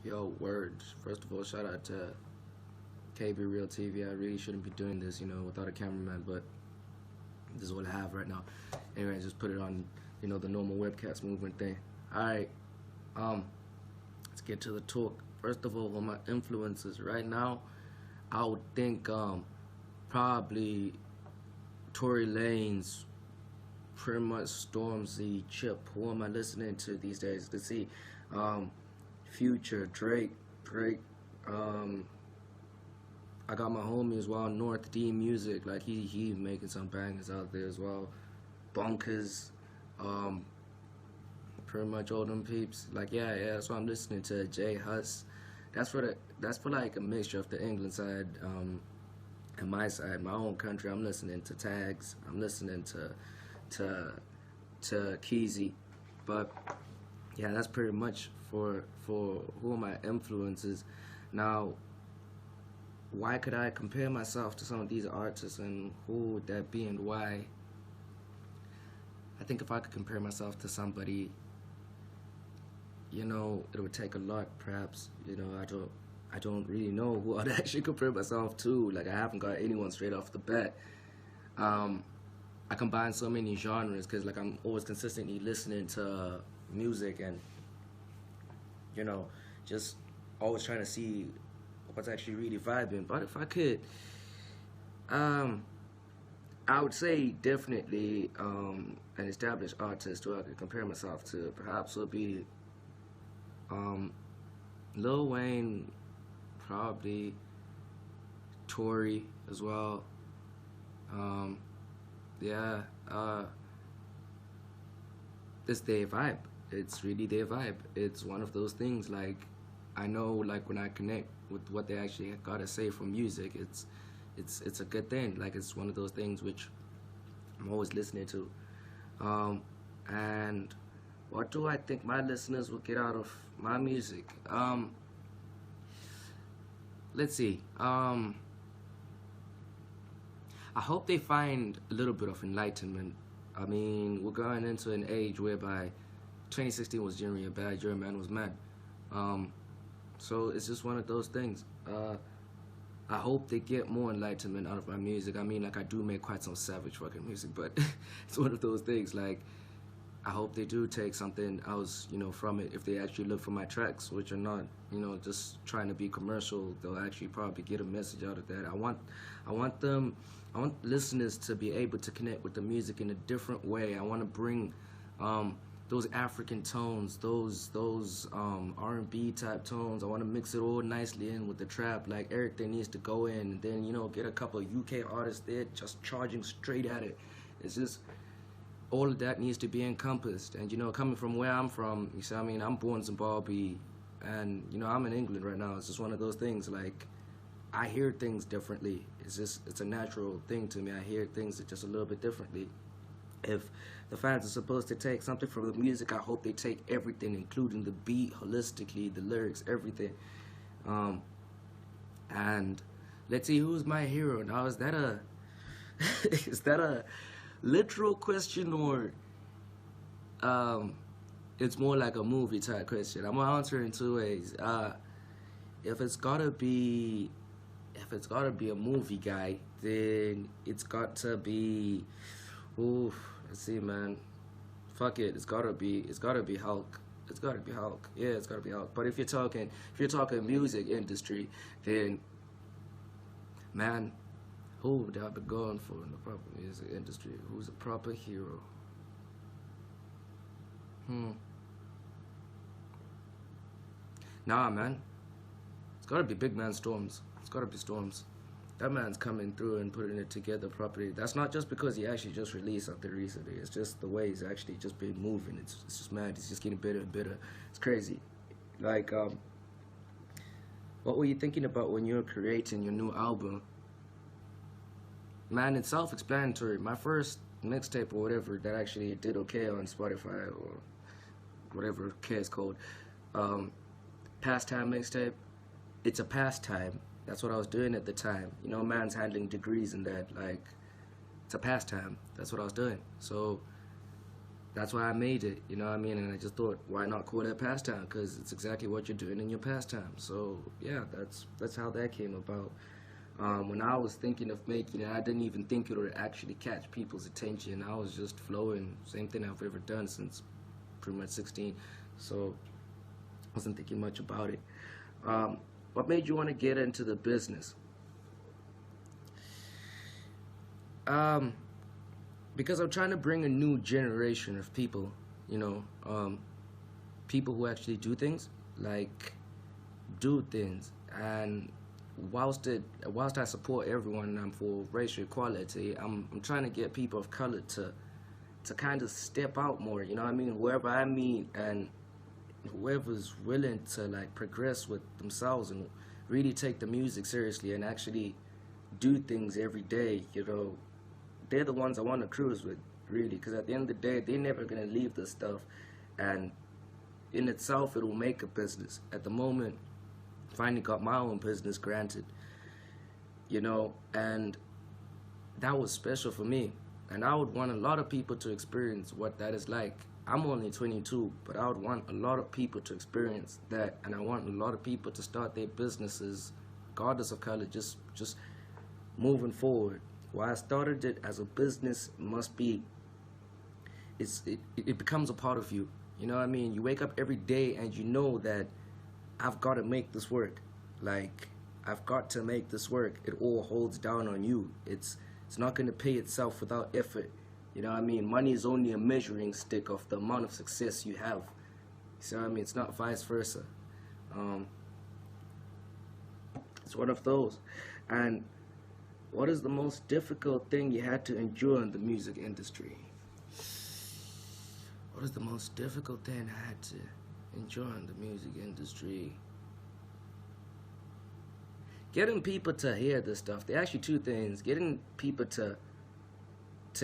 Yo, words. First of all, shout out to KB Real TV. I really shouldn't be doing this, without a cameraman, but this is what I have right now. Anyway, I just put it on, the normal webcast movement thing. Alright, let's get to the talk. First of all, on my influences right now, I would think probably Tory Lanez, pretty much Stormzy, Chip. Who am I listening to these days? Let's see. Future, Drake. I got my homie as well, North D Music. Like he making some bangers out there as well. Bunkers, pretty much all them peeps. Like yeah. That's what I'm listening to. J Hus. That's for like a mixture of the England side, and my side, my own country. I'm listening to Tags. I'm listening to Keezy, but yeah, that's pretty much for who are my influences. Now, why could I compare myself to some of these artists, and who would that be, and why? I think if I could compare myself to somebody, it would take a lot, perhaps. I don't really know who I'd actually compare myself to. Like, I haven't got anyone straight off the bat. I combine so many genres because, like, I'm always consistently listening to music and, just always trying to see what's actually really vibing. But if I could, I would say definitely an established artist who I could compare myself to perhaps would be Lil Wayne, probably Tory as well. Yeah, it's their vibe. It's really their vibe. It's one of those things, like, I know, like, when I connect with what they actually gotta say from music, it's a good thing. Like, it's one of those things which I'm always listening to. And what do I think my listeners will get out of my music? Let's see. I hope they find a little bit of enlightenment. I mean, we're going into an age whereby 2016 was generally a bad year, man was mad. So it's just one of those things. I hope they get more enlightenment out of my music. I mean, like, I do make quite some savage fucking music, but it's one of those things. Like, I hope they do take something else, from it. If they actually look for my tracks, which are not, just trying to be commercial, they'll actually probably get a message out of that. I want listeners to be able to connect with the music in a different way. I want to bring those African tones, those R&B type tones. I want to mix it all nicely in with the trap. Like, everything needs to go in, and then get a couple of UK artists there just charging straight at it. It's just all of that needs to be encompassed. And coming from where I'm from, you see what I mean? I'm born in Zimbabwe, and I'm in England right now. It's just one of those things. Like, I hear things differently. It's a natural thing to me. I hear things just a little bit differently. If the fans are supposed to take something from the music, I hope they take everything, including the beat, holistically, the lyrics, everything. And let's see, who's my hero now? Is that a is that a literal question, or it's more like a movie type question? I'm gonna answer in two ways. If it's gotta be a movie guy, then it's got to be, oof, let's see, man. Fuck it, it's gotta be Hulk. It's gotta be Hulk. Yeah, it's gotta be Hulk. But if you're talking music industry, then, man, who would I be going for in the proper music industry? Who's a proper hero? Nah, man. It's gotta be Big Man Storms. It's gotta be Storms. That man's coming through and putting it together properly. That's not just because he actually just released something recently. It's just the way he's actually just been moving. It's just mad. He's just getting better and better. It's crazy. Like, what were you thinking about when you were creating your new album? Man, it's self-explanatory. My first mixtape or whatever that actually did okay on Spotify or whatever it's called, pastime mixtape. It's a pastime. That's what I was doing at the time. Man's handling degrees and that. Like, it's a pastime. That's what I was doing. So that's why I made it, you know what I mean? And I just thought, why not call that pastime? Because it's exactly what you're doing in your pastime. So yeah, that's how that came about. When I was thinking of making it, I didn't even think it would actually catch people's attention. I was just flowing, same thing I've ever done since pretty much 16. So I wasn't thinking much about it. What made you want to get into the business? Because I'm trying to bring a new generation of people, you know, people who actually do things, and whilst I support everyone and I'm for racial equality, I'm trying to get people of color to kind of step out more, you know what I mean? Wherever I meet, and whoever's willing to like progress with themselves and really take the music seriously and actually do things every day, you know, they're the ones I want to cruise with, really, because at the end of the day, they're never going to leave this stuff, and in itself, it will make a business. At the moment, finally got my own business, granted, you know, and that was special for me, and I would want a lot of people to experience what that is like. I'm only 22, but I would want a lot of people to experience that, and I want a lot of people to start their businesses, regardless of color, just moving forward. Why I started it as a business must be, it becomes a part of you. You know what I mean? You wake up every day and you know that I've got to make this work. Like, I've got to make this work. It all holds down on you. It's not going to pay itself without effort. You know what I mean? Money is only a measuring stick of the amount of success you have. You see what I mean? It's not vice versa. It's one of those. And what is the most difficult thing you had to endure in the music industry? What is the most difficult thing I had to endure in the music industry? Getting people to hear this stuff. There are actually two things. Getting people to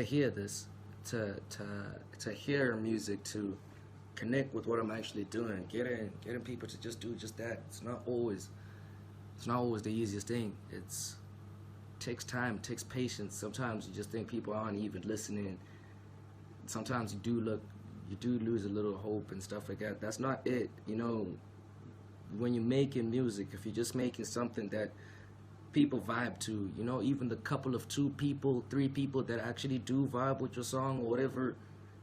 hear this, to hear music, to connect with what I'm actually doing. Getting people to just do just that. It's not always the easiest thing. It takes time, it takes patience. Sometimes you just think people aren't even listening. Sometimes you do lose a little hope and stuff like that. That's not it. You know, when you're making music, if you're just making something that people vibe to, you know, even the couple of 2 people, 3 people that actually do vibe with your song or whatever,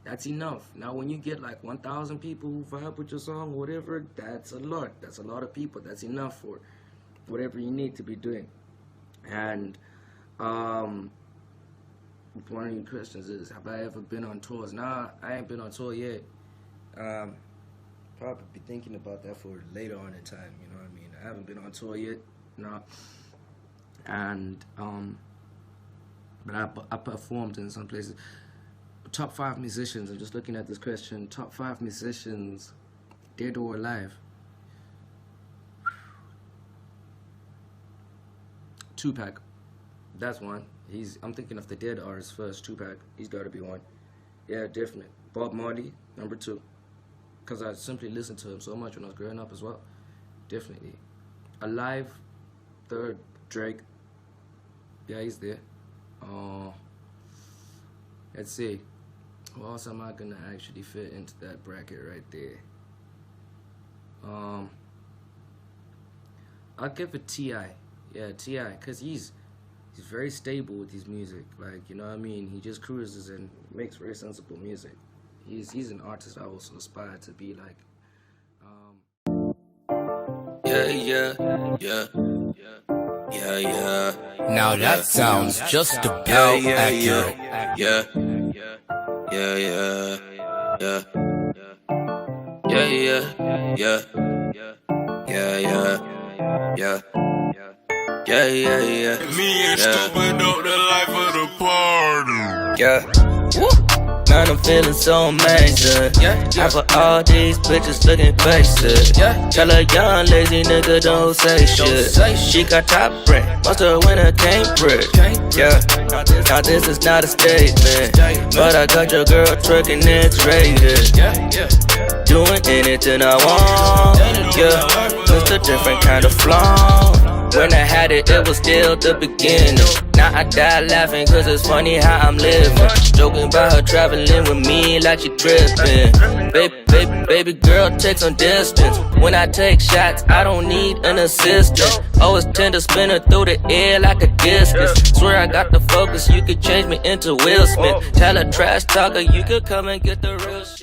that's enough. Now when you get like 1,000 people who vibe with your song or whatever, that's a lot. That's a lot of people. That's enough for whatever you need to be doing. And one of your questions is, have I ever been on tours? Nah, I ain't been on tour yet. Probably be thinking about that for later on in time, you know what I mean? I haven't been on tour yet, nah. And but I performed in some places. Top 5 musicians, I'm just looking at this question. Top 5 musicians, dead or alive. Tupac, that's one. I'm thinking of the dead artists first. Tupac, he's got to be one. Yeah, definitely. Bob Marley, number 2, because I simply listened to him so much when I was growing up as well. Definitely. Alive, 3rd, Drake. Yeah, he's there. Let's see. Who else am I gonna actually fit into that bracket right there? I'll give it T.I. Yeah, T.I. because he's very stable with his music. Like, you know what I mean? He just cruises and makes very sensible music. He's an artist I also aspire to be like. Yeah. Now that sounds just about accurate. Yeah. Me and Stupid up the life of the party. Yeah. Woo. Man, I'm feeling so amazing. Half of all these bitches looking basic. Tell a young lazy nigga don't say shit. She got top rank, must have win a Cambridge. Yeah, now this is not a statement, but I got your girl twerking X-rated. Doing anything I want. Yeah, just a different kind of flow. When I had it, it was still the beginning. Now I die laughing cause it's funny how I'm living. Joking about her traveling with me like she tripping. Baby girl, take some distance. When I take shots, I don't need an assistant. Always tend to spin her through the air like a discus. Swear I got the focus, you could change me into Will Smith. Tell a trash talker, you could come and get the real shit.